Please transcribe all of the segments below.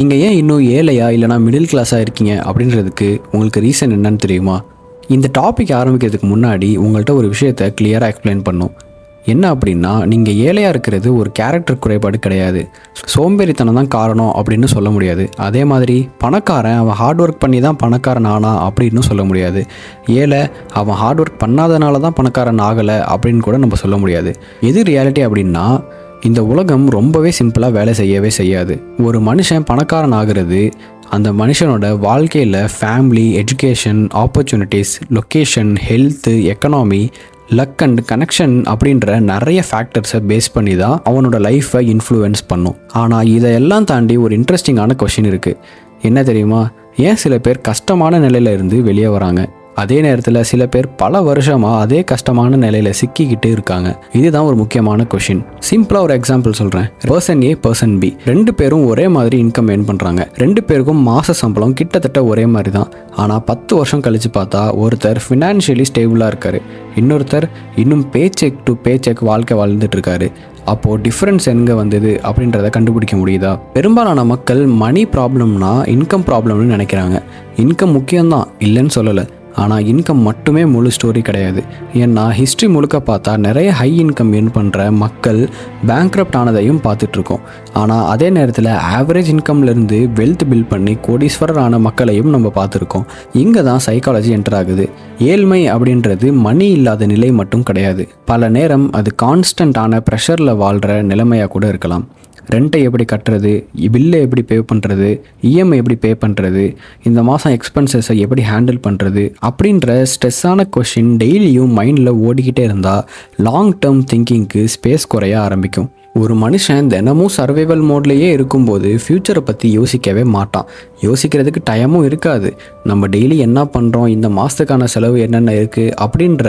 நீங்கள் ஏன் இன்னும் ஏழையா இல்லைனா மிடில் கிளாஸாக இருக்கீங்க அப்படின்றதுக்கு உங்களுக்கு ரீசன் என்னன்னு தெரியுமா? இந்த டாபிக் ஆரம்பிக்கிறதுக்கு முன்னாடி உங்கள்கிட்ட ஒரு விஷயத்தை கிளியராக எக்ஸ்பிளைன் பண்ணும். என்ன அப்படின்னா, நீங்கள் ஏழையாக இருக்கிறது ஒரு கேரக்டர் குறைபாடு கிடையாது, சோம்பேறித்தனம் தான் காரணம் அப்படின்னு சொல்ல முடியாது. அதே மாதிரி பணக்காரன் அவன் ஹார்ட் ஒர்க் பண்ணி தான் பணக்காரன் ஆனா அப்படின்னு சொல்ல முடியாது. ஏழை அவன் ஹார்ட் ஒர்க் பண்ணாதனால தான் பணக்காரன் ஆகலை அப்படின்னு கூட நம்ம சொல்ல முடியாது. எது ரியாலிட்டி அப்படின்னா, இந்த உலகம் ரொம்பவே சிம்பிளாக வேலை செய்யவே செய்யாது. ஒரு மனுஷன் பணக்காரன் ஆகிறது அந்த மனுஷனோட வாழ்க்கையில் family, education, opportunities, location, health, economy, luck and connection அப்படின்ற நிறைய ஃபேக்டர்ஸை பேஸ் பண்ணி தான் அவனோட லைஃப்பை இன்ஃப்ளூயன்ஸ் பண்ணும். ஆனால் இதையெல்லாம் தாண்டி ஒரு இன்ட்ரெஸ்டிங்கான கொஷின் இருக்குது. என்ன தெரியுமா? ஏன் சில பேர் கஷ்டமான நிலையில இருந்து வெளியே வராங்க, அதே நேரத்தில் சில பேர் பல வருஷமாக அதே கஷ்டமான நிலையில் சிக்கிக்கிட்டு இருக்காங்க? இதுதான் ஒரு முக்கியமான கொஷின். சிம்பிளாக ஒரு எக்ஸாம்பிள் சொல்கிறேன். பர்சன் ஏ, பர்சன் பி, ரெண்டு பேரும் ஒரே மாதிரி இன்கம் ஏர்ன் பண்ணுறாங்க. ரெண்டு பேருக்கும் மாத சம்பளம் கிட்டத்தட்ட ஒரே மாதிரி தான். ஆனால் 10 வருஷம் கழித்து பார்த்தா ஒருத்தர் ஃபினான்ஷியலி ஸ்டேபிளாக இருக்கார், இன்னொருத்தர் இன்னும் pay check to pay check வாழ்க்கை வாழ்ந்துட்டு இருக்காரு. அப்போது டிஃப்ரென்ஸ் எங்கே வந்தது அப்படின்றத கண்டுபிடிக்க முடியுதா? பெரும்பாலான மக்கள் மணி ப்ராப்ளம்னா இன்கம் ப்ராப்ளம்னு நினைக்கிறாங்க. இன்கம் முக்கியம்தான், இல்லைன்னு சொல்லலை. ஆனால் இன்கம் மட்டுமே முழு ஸ்டோரி கிடையாது. ஏன்னா ஹிஸ்ட்ரி முழுக்க பார்த்தா நிறைய ஹை இன்கம் ஏர்ன் பண்ணுற மக்கள் பேங்க்ரப்ட் ஆனதையும் பார்த்துட்ருக்கோம். ஆனால் அதே நேரத்தில் ஆவரேஜ் இன்கம்லேருந்து வெல்த் பில்ட் பண்ணி கோடீஸ்வரர் ஆன மக்களையும் நம்ம பார்த்துருக்கோம். இங்கே தான் சைக்காலஜி என்டர் ஆகுது. ஏழ்மை அப்படின்றது மணி இல்லாத நிலை மட்டும் கிடையாது. பல நேரம் அது கான்ஸ்டண்ட்டான ப்ரெஷரில் வாழ்கிற நிலைமையாக கூட இருக்கலாம். ரெண்ட்டை எப்படி கட்டுறது, பில்லை எப்படி பே பண்ணுறது, இஎம்ஐ எப்படி பே பண்ணுறது, இந்த மாதம் எக்ஸ்பென்சஸை எப்படி ஹேண்டில் பண்ணுறது அப்படின்ற ஸ்ட்ரெஸ்ஸான கொஷின் டெய்லியும் மைண்டில் ஓடிக்கிட்டே இருந்தால் லாங் டேர்ம் திங்கிங்க்கு ஸ்பேஸ் குறைய ஆரம்பிக்கும். ஒரு மனுஷன் தினமும் சர்வைவல் மோட்லேயே இருக்கும்போது ஃப்யூச்சரை பற்றி யோசிக்கவே மாட்டான். யோசிக்கிறதுக்கு டைமும் இருக்காது. நம்ம டெய்லி என்ன பண்ணுறோம், இந்த மாதத்துக்கான செலவு என்னென்ன இருக்குது அப்படின்ற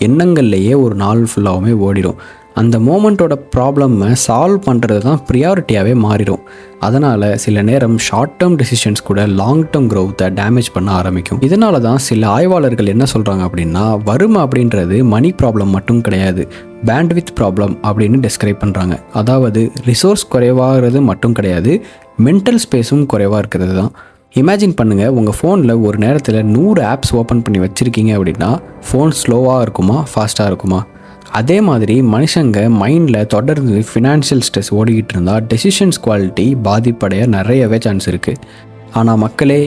எண்ணங்கள்லேயே ஒரு நாள் ஃபுல்லாகவுமே ஓடிடும். அந்த மோமெண்ட்டோட ப்ராப்ளமை சால்வ் பண்ணுறது தான் ப்ரியாரிட்டியாகவே மாறிடும். அதனால் சில நேரம் ஷார்ட் டேர்ம் டெசிஷன்ஸ் கூட லாங் டேர்ம் க்ரோத்தை டேமேஜ் பண்ண ஆரம்பிக்கும். இதனால தான் சில ஆய்வாளர்கள் என்ன சொல்கிறாங்க அப்படின்னா, வறுமை அப்படின்றது மணி ப்ராப்ளம் மட்டும் கிடையாது, பேண்ட்வித் ப்ராப்ளம் அப்படின்னு டிஸ்கிரைப் பண்ணுறாங்க. அதாவது ரிசோர்ஸ் குறைவாகிறது மட்டும் கிடையாது, மென்டல் ஸ்பேஸும் குறைவாக இருக்கிறது தான். இமேஜின் பண்ணுங்கள், உங்கள் ஃபோனில் ஒரு நேரத்தில் 100 ஆப்ஸ் ஓப்பன் பண்ணி வச்சுருக்கீங்க அப்படின்னா ஃபோன் ஸ்லோவாக இருக்குமா, ஃபாஸ்ட்டாக இருக்குமா? அதே மாதிரி மனுஷங்க மைண்டில் தொடர்ந்து ஃபினான்ஷியல் ஸ்ட்ரெஸ் ஓடிக்கிட்டு இருந்தால் டெசிஷன்ஸ் குவாலிட்டி பாதிப்படைய நிறையவே சான்ஸ் இருக்குது. ஆனால் மக்களே,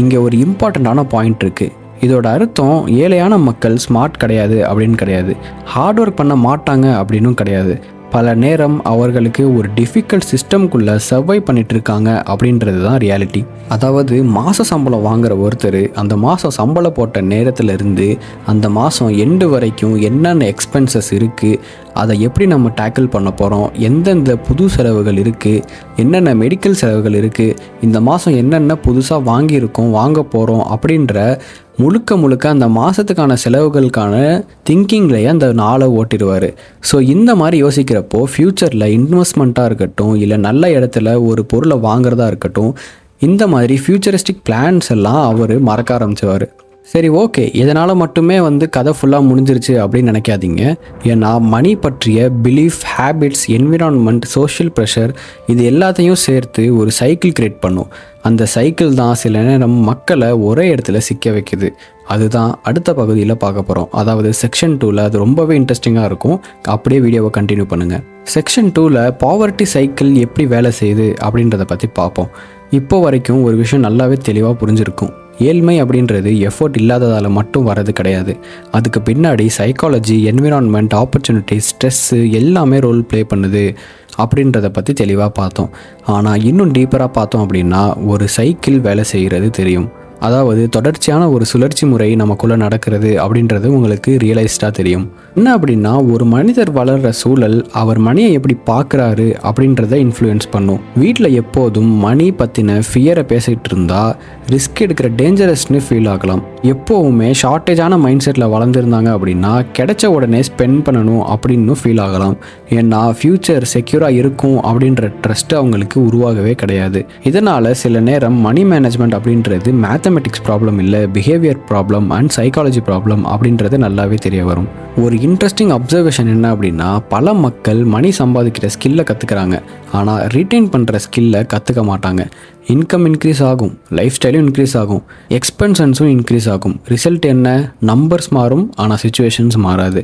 இங்கே ஒரு இம்பார்ட்டண்ட்டான பாயிண்ட் இருக்குது. இதோட அர்த்தம் ஏழையான மக்கள் ஸ்மார்ட் கிடையாது அப்படின்னு கிடையாது, ஹார்ட் ஒர்க் பண்ண மாட்டாங்க அப்படின்னும் கிடையாது. பல நேரம் அவர்களுக்கு ஒரு டிஃபிகல்ட் சிஸ்டம்குள்ளே சர்வை பண்ணிட்டு இருக்காங்க அப்படின்றது தான் ரியாலிட்டி. அதாவது மாத சம்பளம் வாங்குகிற ஒருத்தர் அந்த மாதம் சம்பளம் போட்ட நேரத்துலேருந்து அந்த மாதம் எண்டு வரைக்கும் என்னென்ன எக்ஸ்பென்சஸ் இருக்குது, அதை எப்படி நம்ம டேக்கிள் பண்ண போகிறோம், எந்தெந்த புது செலவுகள் இருக்குது, என்னென்ன மெடிக்கல் செலவுகள் இருக்குது, இந்த மாதம் என்னென்ன புதுசாக வாங்கியிருக்கோம், வாங்க போகிறோம் அப்படின்ற முழுக்க அந்த மாதத்துக்கான செலவுகளுக்கான திங்கிங்லேயே அந்த நாளை ஓட்டிடுவார். ஸோ இந்த மாதிரி யோசிக்கிறப்போ ஃப்யூச்சரில் இன்வெஸ்ட்மெண்ட்டாக இருக்கட்டும், இல்லை நல்ல இடத்துல ஒரு பொருளை வாங்குறதா இருக்கட்டும், இந்த மாதிரி ஃப்யூச்சரிஸ்டிக் பிளான்ஸ் எல்லாம் அவர் மறக்க ஆரம்பிச்சுவார். சரி, ஓகே, இதனால் மட்டுமே கதை ஃபுல்லாக முடிஞ்சிருச்சு அப்படின்னு நினைக்காதீங்க. ஏன்னா மணி பற்றிய belief, habits, environment, social pressure, இது எல்லாத்தையும் சேர்த்து ஒரு சைக்கிள் கிரியேட் பண்ணும். அந்த சைக்கிள் தான் சில நேரம் மக்களை ஒரே இடத்துல சிக்க வைக்குது. அதுதான் அடுத்த பகுதியில் பார்க்க போகிறோம். அதாவது செக்ஷன் 2ல் அது ரொம்பவே இன்ட்ரெஸ்டிங்காக இருக்கும். அப்படியே வீடியோவை கண்டினியூ பண்ணுங்கள். செக்ஷன் 2ல் பாவர்ட்டி சைக்கிள் எப்படி வேலை செய்யுது அப்படின்றத பற்றி பார்ப்போம். இப்போ வரைக்கும் ஒரு விஷயம் நல்லாவே தெளிவாக புரிஞ்சிருக்கும். ஏழ்மை அப்படின்றது எஃபோர்ட் இல்லாததால் மட்டும் வர்றது கிடையாது. அதுக்கு பின்னாடி சைக்காலஜி, என்விரான்மெண்ட், ஆப்பர்ச்சுனிட்டி, ஸ்ட்ரெஸ்ஸு எல்லாமே ரோல் ப்ளே பண்ணுது அப்படின்றத பற்றி தெளிவாக பார்த்தோம். ஆனால் இன்னும் டீப்பராக பார்த்தோம் அப்படின்னா ஒரு சைக்கிள் வேலை செய்கிறது தெரியும். அதாவது தொடர்ச்சியான ஒரு சுழற்சி முறை நமக்குள்ளே நடக்கிறது அப்படின்றது உங்களுக்கு ரியலைஸ்டாக தெரியும். என்ன அப்படின்னா, ஒரு மனிதர் வளர்கிற சூழல் அவர் மணியை எப்படி பார்க்குறாரு அப்படின்றத இன்ஃப்ளூயன்ஸ் பண்ணும். வீட்டில் எப்போதும் மணி பற்றின ஃபியரை பேசிகிட்டு இருந்தால் ரிஸ்க் எடுக்கிற டேஞ்சரஸ்னு ஃபீல் ஆகலாம். எப்போவுமே ஷார்ட்டேஜான மைண்ட் செட்டில் வளர்ந்துருந்தாங்க அப்படின்னா கிடைச்ச உடனே ஸ்பெண்ட் பண்ணணும் அப்படின்னு ஃபீல் ஆகலாம். ஏன்னா ஃப்யூச்சர் செக்யூராக இருக்கும் அப்படின்ற ட்ரஸ்ட் அவங்களுக்கு உருவாகவே கிடையாது. இதனால் சில நேரம் மணி மேனேஜ்மெண்ட் அப்படின்றது மேத்தமெட்டிக்ஸ் ப்ராப்ளம் இல்லை, behaviour problem and psychology problem அப்படின்றது நல்லாவே தெரிய வரும். ஒரு இன்ட்ரெஸ்டிங் அப்சர்வேஷன் என்ன அப்படின்னா, பல மக்கள் மணி சம்பாதிக்கிற ஸ்கில்லை கற்றுக்கிறாங்க, ஆனால் ரீட்டைன் பண்ணுற ஸ்கில்லை கற்றுக்க மாட்டாங்க. இன்கம் இன்க்ரீஸ் ஆகும், லைஃப் ஸ்டைலும் இன்க்ரீஸ் ஆகும், எக்ஸ்பென்சன்ஸும் இன்க்ரீஸ் ஆகும். ரிசல்ட் என்ன? நம்பர்ஸ் மாறும், ஆனால் சுச்சுவேஷன்ஸ் மாறாது.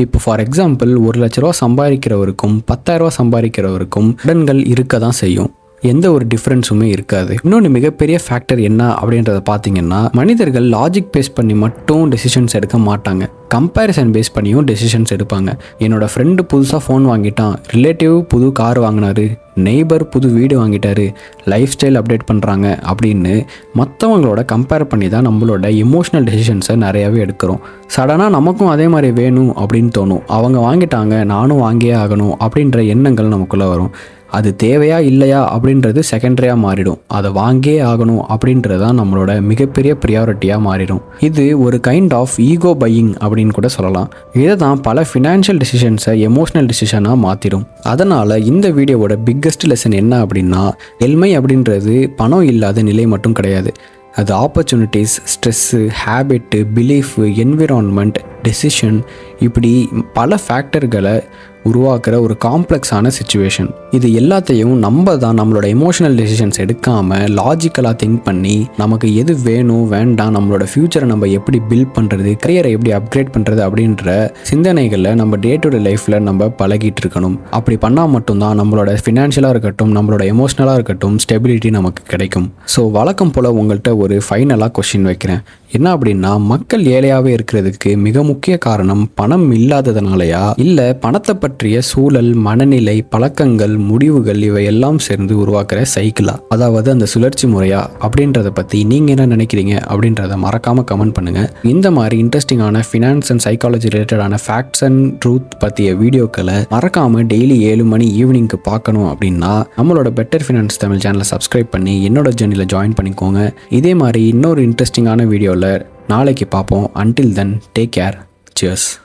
இப்போ ஃபார் எக்ஸாம்பிள் 1,00,000 ரூபா சம்பாதிக்கிறவருக்கும் 10,000 ரூபா சம்பாதிக்கிறவருக்கும் கடன்கள் இருக்க தான் செய்யும். எந்த ஒரு டிஃப்ரென்ஸுமே இருக்காது. இன்னொன்று மிகப்பெரிய ஃபேக்டர் என்ன அப்படின்றத பார்த்தீங்கன்னா, மனிதர்கள் லாஜிக் பேஸ் பண்ணி மட்டும் டெசிஷன்ஸ் எடுக்க மாட்டாங்க, கம்பேரிசன் பேஸ் பண்ணியும் டெசிஷன்ஸ் எடுப்பாங்க. என்னோடய ஃப்ரெண்டு புதுசாக ஃபோன் வாங்கிட்டான், ரிலேட்டிவ் புது கார் வாங்கினாரு, நெய்பர் புது வீடு வாங்கிட்டாரு, லைஃப் ஸ்டைல் அப்டேட் பண்ணுறாங்க அப்படின்னு மற்றவங்களோட கம்பேர் பண்ணி தான் நம்மளோட எமோஷ்னல் டெசிஷன்ஸை நிறையாவே எடுக்கிறோம். சடனாக நமக்கும் அதே மாதிரி வேணும் அப்படின்னு தோணும். அவங்க வாங்கிட்டாங்க, நானும் வாங்கியே ஆகணும் அப்படின்ற எண்ணங்கள் நமக்குள்ளே வரும். அது தேவையா இல்லையா அப்படின்றது செகண்டரியாக மாறிடும். அதை வாங்கியே ஆகணும் அப்படின்றது தான் நம்மளோட மிகப்பெரிய ப்ரியாரிட்டியாக மாறிடும். இது ஒரு கைண்ட் ஆஃப் ஈகோ பையிங் அப்படின்னு கூட சொல்லலாம். இதை தான் பல ஃபினான்ஷியல் டெசிஷன்ஸை எமோஷ்னல் டெசிஷனாக மாற்றிடும். அதனால் இந்த வீடியோவோட பிக்கஸ்ட் லெசன் என்ன அப்படின்னா, எல்மை அப்படின்றது பணம் இல்லாத நிலை மட்டும் கிடையாது. அது opportunities, stress, habit, belief, environment, decision, இப்படி பல ஃபேக்டர்களை உருவாக்குற ஒரு காம்ப்ளெக்ஸான சிச்சுவேஷன். இது எல்லாத்தையும் நம்ம தான் நம்மளோட எமோஷனல் டெசிஷன்ஸ் எடுக்காமல் லாஜிக்கலாக திங்க் பண்ணி நமக்கு எது வேணும் வேண்டாம், நம்மளோட ஃப்யூச்சரை நம்ம எப்படி பில்ட் பண்ணுறது, கரியரை எப்படி அப்கிரேட் பண்ணுறது அப்படின்ற சிந்தனைகளை நம்ம டே டு டே லைஃப்பில் நம்ம பழகிட்டு இருக்கணும். அப்படி பண்ணால் மட்டும்தான் நம்மளோட ஃபினான்ஷியலாக இருக்கட்டும், நம்மளோட எமோஷ்னலாக இருக்கட்டும், ஸ்டெபிலிட்டி நமக்கு கிடைக்கும். ஸோ வழக்கம் போல் உங்கள்கிட்ட ஒரு ஃபைனலாக கொஸ்டின் வைக்கிறேன். என்ன அப்படின்னா, மக்கள் ஏழையாகவே இருக்கிறதுக்கு மிக முக்கிய காரணம் பணம் இல்லாததுனாலயா, இல்லை பணத்தை பற்றிய சூழல், மனநிலை, பழக்கங்கள், முடிவுகள் இவையெல்லாம் சேர்ந்து உருவாக்குற சைக்கிளா, அதாவது அந்த சுழற்சி முறையா அப்படின்றத பற்றி நீங்கள் என்ன நினைக்கிறீங்க அப்படின்றத மறக்காமல் கமெண்ட் பண்ணுங்கள். இந்த மாதிரி இன்ட்ரெஸ்டிங்கான ஃபினான்ஸ் அண்ட் சைக்காலஜி ரிலேட்டடான ஃபேக்ட்ஸ் அண்ட் ட்ரூத் பற்றிய வீடியோக்களை மறக்காமல் டெய்லி 7 மணி ஈவினிங்க்கு பார்க்கணும் அப்படின்னா நம்மளோட பெட்டர் ஃபினான்ஸ் தமிழ் சேனலை சப்ஸ்கிரைப் பண்ணி என்னோட ஜர்னியில் ஜாயின் பண்ணிக்கோங்க. இதே மாதிரி இன்னொரு இன்ட்ரெஸ்டிங்கான வீடியோவில் நாளைக்கு பார்ப்போம். Until then, take care. Cheers.